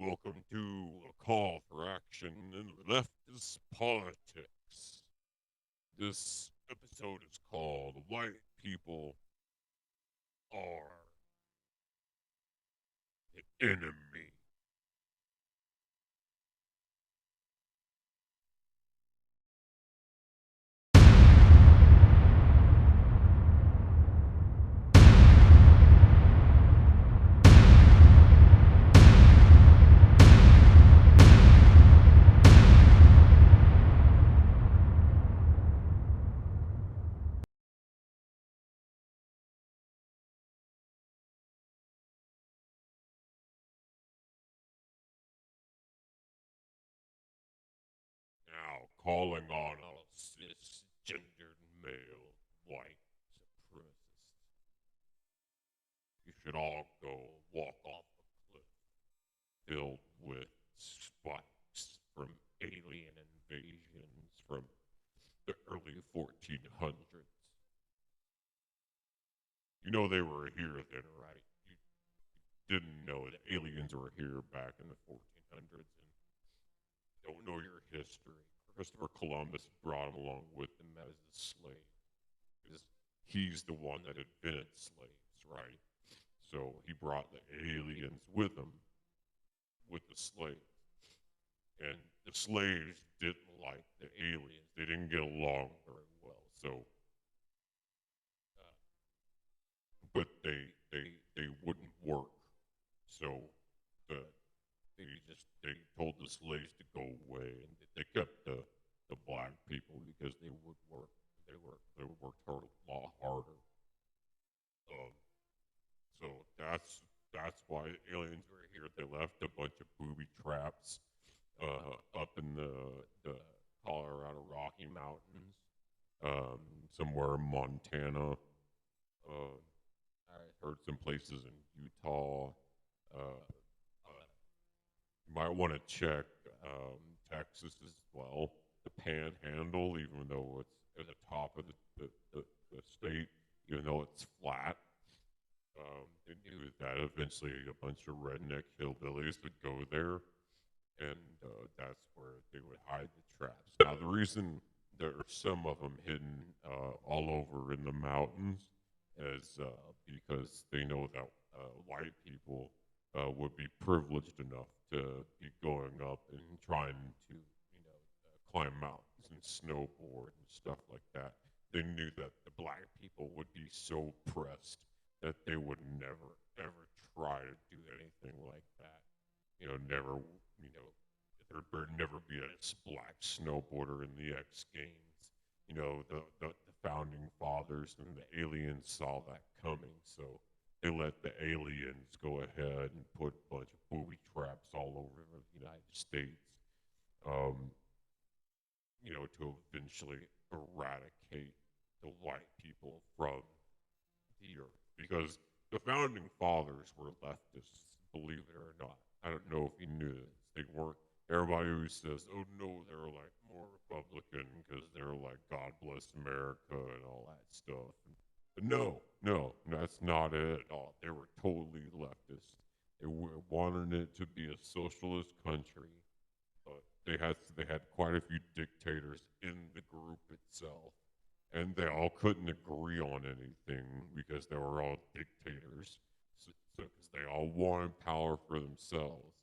Welcome to a call for action in leftist politics. This episode is called White People Are the Enemy. Now, calling on all cisgendered male white supremacists. You should all go walk off a cliff filled with spikes from alien invasions from the early 1400s. You know they were here then, right? You didn't know that aliens were here back in the 1400s and don't know your history. Christopher Columbus brought him along with him as a slave because he's the one that invented slaves, right? So he brought the aliens with him with the slaves. And the slaves didn't like the aliens. They didn't get along very well. So, but they wouldn't work. So the they told the slaves to go away, and they kept the black people because they would work. They would work hard, a lot harder. Um, so that's why aliens were here. They left a bunch of booby traps up in the Colorado Rocky Mountains, somewhere in Montana. Uh, I heard some places in Utah. Uh, you might want to check Texas as well, the Panhandle, even though it's at the top of the state, even though it's flat. They knew that eventually a bunch of redneck hillbillies would go there, and that's where they would hide the traps. Now, the reason there are some of them hidden all over in the mountains is because they know that white people would be privileged enough to be going up and trying to, climb mountains and snowboard and stuff like that. They knew that the black people would be so pressed that they would never ever try to do anything like that. Never, there'd never be a black snowboarder in the X Games. The founding fathers and the aliens saw that coming, so they let the aliens go ahead and put a bunch of booby traps all over the United States, um, to eventually eradicate the white people from the earth. Because the founding fathers were leftists, believe it or not. I don't know if you knew this. They weren't. Everybody who says, "Oh no, they're like more Republican because they're like God bless America and all that stuff." But no, no, that's not it at all. They were totally leftist. They wanted it to be a socialist country, but they had quite a few dictators in the group itself, and they all couldn't agree on anything because they were all dictators. Because they all wanted power for themselves,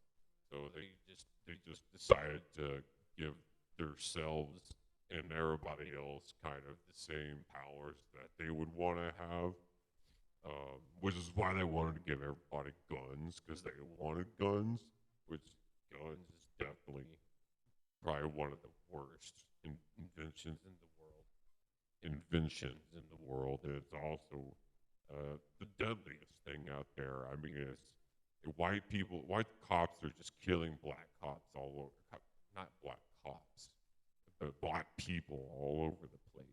so they just decided to give themselves and everybody else kind of the same powers that they would want to have, which is why they wanted to give everybody guns because they wanted guns, which guns is definitely probably one of the worst inventions in the world. Inventions in the world, and it's also the deadliest thing out there. I mean, it's white people, white cops are just killing black cops all over. Not black cops, but black people all over the place.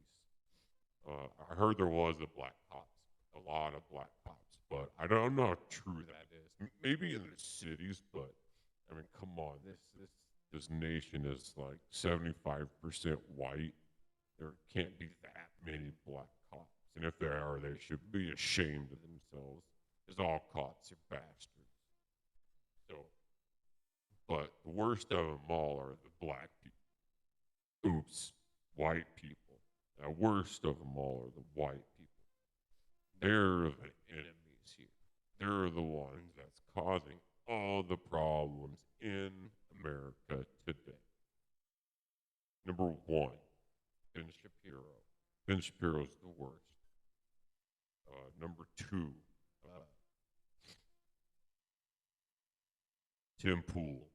I heard there was a lot of black cops, but I don't know how true that is. Maybe in the cities, but I mean, come on, this nation is like 75% white. There can't be that many black cops, and if there are, they should be ashamed of themselves, because all cops are bastards. So But the worst of them all are the black people. Oops, white people. The worst of them all are the white people. They're the enemies here. They're the ones that's causing all the problems in America today. Number one, Ben Shapiro. Ben Shapiro's the worst. Number two, Tim Pool.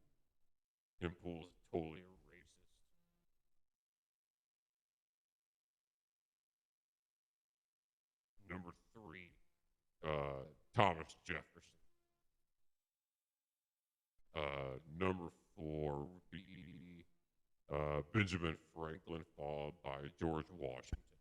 Tim Pool's totally a racist. Number three, Thomas Jefferson. Number four would be Benjamin Franklin, followed by George Washington.